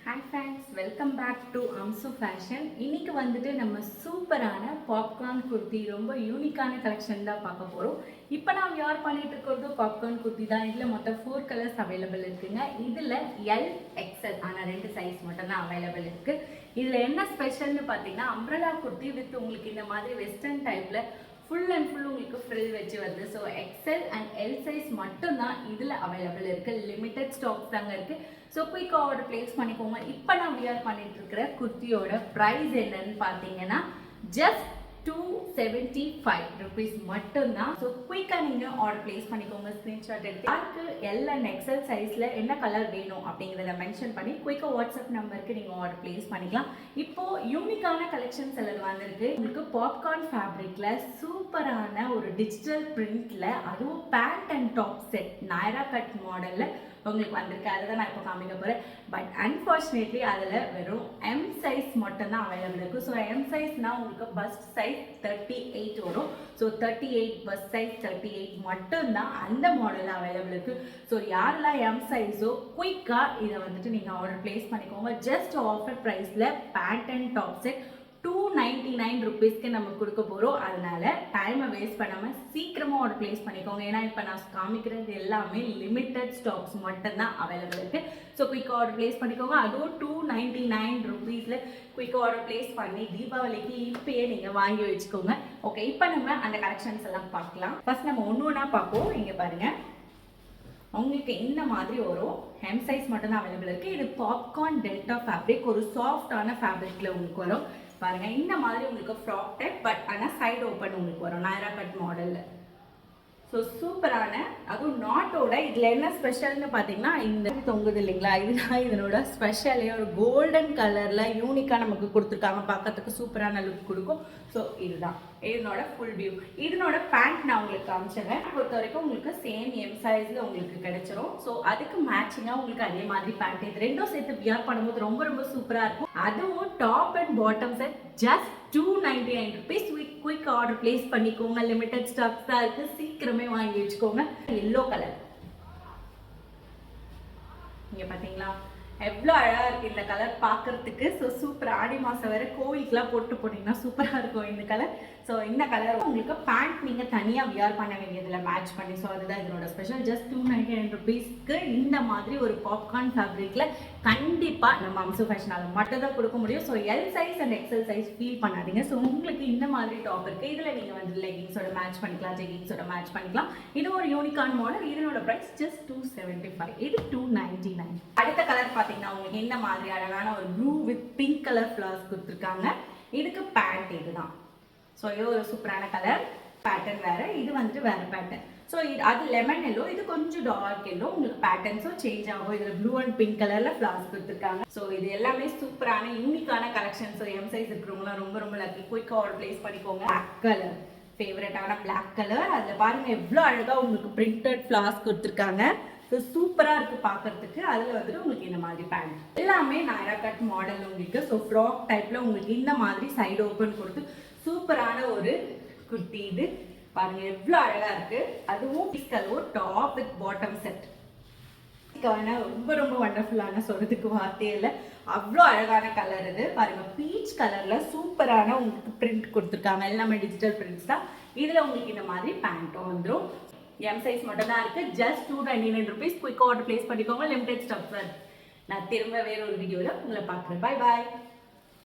Hi friends, welcome back to Amsu Fashion. இன்னைக்கு வந்துட்டு நம்ம சூப்பரான பாப்கார்ன் குர்த்தி ரொம்ப யூனிக்கான கலெக்ஷன் தான் பார்க்க போறோம். இப்போ நான் வியர் பண்ணிட்டு இருக்கிறது பாப்கார்ன் குர்த்தி தான். இதுல மொத்தம் 4 கலர்ஸ் அவைலபிள் இருக்குங்க. இதுல L, XL ஆனா ரெண்டு சைஸ் மட்டும் தான் அவைலபிள் இருக்கு. இதுல என்ன ஸ்பெஷல்னு பாத்தீங்கன்னா அம்ப்ரெல்லா குர்த்தி வித் உங்களுக்கு இந்த மாதிரி வெஸ்டர்ன் டைப்ல ஃபுல் அண்ட் ஃபுல் உங்களுக்கு ஃப்ரில் வச்சு வருது. So XL and L size மட்டும் தான் இதில் அவைலபிள் இருக்குது. லிமிட்டட் ஸ்டாக்ஸ் தாங்க இருக்குது. ஸோ குயிக்காக ஆர்டர் பிளேஸ் பண்ணிக்கோங்க. இப்போ நான் வியர் பண்ணிட்டு இருக்கிற குர்த்தியோட ப்ரைஸ் என்னன்னு பார்த்தீங்கன்னா ஜஸ்ட் 275 rupees மட்டும்தான். ஸோ குயிக்காக நீங்கள் ஆர்டர் பிளேஸ் பண்ணிக்கோங்க. ஸ்க்ரீன்ஷாட் எடுத்து யாருக்கு எல் அண்ட் எக்ஸ்எல் சைஸில் என்ன கலர் வேணும் அப்படிங்கிறத மென்ஷன் பண்ணி குயிக்காக வாட்ஸ்அப் நம்பருக்கு நீங்கள் ஆர்டர் பிளேஸ் பண்ணிக்கலாம். இப்போது யூனிக்கான கலெக்ஷன்ஸ் எல்லாம் வந்திருக்கு. உங்களுக்கு பாப்கார்ன் ஃபேப்ரிக்கில் சூப்பரான ஒரு டிஜிட்டல் பிரிண்டில் அதுவும் pant and top set Naira cut மாடலில் உங்களுக்கு வந்திருக்கு. அதை தான் நான் இப்போ காமிக்க போகிறேன். பட் அன்ஃபார்ச்சுனேட்லி அதில் வெறும் எம் சைஸ் மட்டும்தான் அவைலபிள் இருக்குது. ஸோ எம் சைஸ்னால் உங்களுக்கு பஸ்ட் சைஸ் 38 வரும். ஸோ 38 பஸ்ட் சைஸ் 38 மட்டும்தான் அந்த மாடலில் அவைலபிள் இருக்குது. ஸோ யாரெல்லாம் எம் சைஸோ குயிக்காக இதை வந்துட்டு நீங்கள் ஆர்டர் பிளேஸ் பண்ணிக்கோங்க. ஜஸ்ட் ஆஃபர் ப்ரைஸில் பேண்ட் அண்ட் டாப் செட் 299 rupeesக்கு நம்ம கொடுக்க போகிறோம். அதனால டைமை வேஸ்ட் பண்ணாமல் சீக்கிரமாக ஆர்டர் பிளேஸ் பண்ணிக்கோங்க. ஏன்னா இப்போ நான் காமிக்கிறது எல்லாமே லிமிட்டட் ஸ்டாக்ஸ் மட்டும்தான் அவைலபிள் இருக்குது. ஸோ குயிக் ஆர்டர் பிளேஸ் பண்ணிக்கோங்க. அதுவும் 299 rupeesல குயிக் ஆர்டர் பிளேஸ் பண்ணி தீபாவளிக்கு இப்பயே நீங்கள் வாங்கி வச்சுக்கோங்க. ஓகே, இப்போ நம்ம அந்த கலெக்ஷன்ஸ் எல்லாம் பார்க்கலாம். ஃபர்ஸ்ட் நம்ம ஒன்று ஒன்றா பார்ப்போம். இங்கே பாருங்கள், உங்களுக்கு இந்த மாதிரி வரும். ஹெம் சைஸ் மட்டும் தான் அவைலபிள் இருக்குது. இது பாப்கார்ன் டெல்டா ஃபேப்ரிக், ஒரு சாஃப்டான ஃபேப்ரிக்கில் உங்களுக்கு வரும். பாருங்க, இந்த மாதிரி உங்களுக்கு ஃப்ராக் டைப், பட் ஆனால் சைடு ஓப்பன் உங்களுக்கு வரும் நாயரா கட் மாடலில். ஸோ சூப்பரான, அதுவும் நாட்டோட இதில் என்ன ஸ்பெஷல்னு பார்த்தீங்கன்னா இந்த தொங்குது இல்லைங்களா, இதுதான் இதனோட ஸ்பெஷலே. ஒரு கோல்டன் கலரில் யூனிக்காக நமக்கு கொடுத்துருக்காங்க. பார்க்கறதுக்கு சூப்பரான லுக் கொடுக்கும். ஸோ இதுதான் இதனோட ஃபுல் வியூ. இதனோட பேண்ட் நான் உங்களுக்கு காமிச்சிடுறேன். பொறுத்த வரைக்கும் உங்களுக்கு சேம் எம் சைஸில் உங்களுக்கு கிடைச்சிரும். ஸோ அதுக்கு மேட்சிங்காக உங்களுக்கு அதே மாதிரி பேண்ட், இது ரெண்டும் சேர்த்து வியர் பண்ணும்போது ரொம்ப ரொம்ப சூப்பராக இருக்கும். அதுவும் top and bottom set just 299 rupees. Quick order place பண்ணிக்கோங்க. லிமிட்டட் ஸ்டாக்ஸ் தான் இருக்கு, சீக்கிரமே வாங்கி வச்சுக்கோங்க. எல்லோ கலர் இங்க பாத்தீங்களா, எவ்வளோ அழகாக இருக்குது இந்த கலர் பார்க்குறதுக்கு. ஸோ சூப்பர், ஆடி மாதம் வேறு கோவிலுக்குலாம் போட்டு போட்டிங்கன்னா சூப்பராக இருக்கும் இந்த கலர். ஸோ இந்த கலர் உங்களுக்கு பேண்ட் நீங்கள் தனியாக வியர் பண்ண வேண்டியதில் மேட்ச் பண்ணி. ஸோ அதுதான் இதனோட ஸ்பெஷல். ஜஸ்ட் 299 rupeesக்கு இந்த மாதிரி ஒரு பாப்கார்ன் ஃபேப்ரிக்கில் கண்டிப்பாக நம்ம அம்சு ஃபேஷனால் மட்டும் தான் கொடுக்க முடியும். So L size and XL size feel பண்ணாதீங்க. ஸோ உங்களுக்கு இந்த மாதிரி டாப் இருக்குது. இதில் நீங்கள் வந்து லெகிங்ஸோட மேட்ச் பண்ணிக்கலாம், ஜெகிங்ஸோட மேட்ச் பண்ணிக்கலாம். இது ஒரு யூனிக்கான மாடல். இதனோட ப்ரைஸ் ஜஸ்ட் 275. இது 299. அடுத்த கலர் பார்த்தீங்கன்னா உங்களுக்கு இந்த மாதிரி அழகான ஒரு blue with pink colour flowers கொடுத்துருக்காங்க. இதுக்கு பேண்ட் இதுதான். ஸோ இது ஒரு சூப்பரான கலர். பேட்டர்ன் வேறு, இது வந்துட்டு வேறு பேட்டர்ன். ஸோ இது அது லெமன் எல்லோ, இது கொஞ்சம் டார்க் எல்லோ. உங்களுக்கு பேட்டர்ன்ஸும் சேஞ்ச் ஆகும். இதில் ப்ளூ அண்ட் பிங்க் கலரில் ஃப்ளவர்ஸ் கொடுத்துருக்காங்க. ஸோ இது எல்லாமே சூப்பரான யூனிக்கான கலெக்ஷன். ஸோ எம் சைஸ் இருக்கிறவங்களாம் ரொம்ப ரொம்ப லக்கி. குயிக்காக ஆர்டர் பிளேஸ் பண்ணிக்கோங்க. பிளாக் கலர், ஃபேவரட்டான பிளாக் கலர். அதில் பாருங்கள் எவ்வளோ அழகாக உங்களுக்கு பிரிண்டட் ஃப்ளவர்ஸ் கொடுத்துருக்காங்க. ஸோ சூப்பராக இருக்குது பார்க்குறதுக்கு. அதில் வந்துட்டு உங்களுக்கு இந்த மாதிரி பேண்ட் எல்லாமே நாயரா கட் மாடல் உங்களுக்கு. ஸோ ஃப்ராக் டைப்பில் உங்களுக்கு இந்த மாதிரி சைடு ஓப்பன் கொடுத்து சூப்பரான ஒரு குர்த்தி. இது பாருங்கள் எவ்வளோ அழகாக இருக்குது. அதுவும் colour top with bottom set. ரொம்ப ரொம்ப வண்டர்ஃபுல்லான, சொல்கிறதுக்கு வார்த்தையே இல்லை, அவ்வளோ அழகான கலர் இது. பாருங்கள், பீச் கலரில் சூப்பரான உங்களுக்கு பிரிண்ட் கொடுத்துருக்காங்க. எல்லாமே டிஜிட்டல் பிரிண்ட்ஸ் தான். இதில் உங்களுக்கு இந்த மாதிரி பேண்ட்டும் வந்துடும். எம் சைஸ் மட்டும் தான் இருக்குது. Just 299 rupees. Quick order place பண்ணிக்கோங்க. லிமிடெட் ஸ்டாக்ஸ் தான். நான் திரும்ப வேற ஒரு வீடியோவில் உங்களை பார்க்குறேன். பாய் பாய்.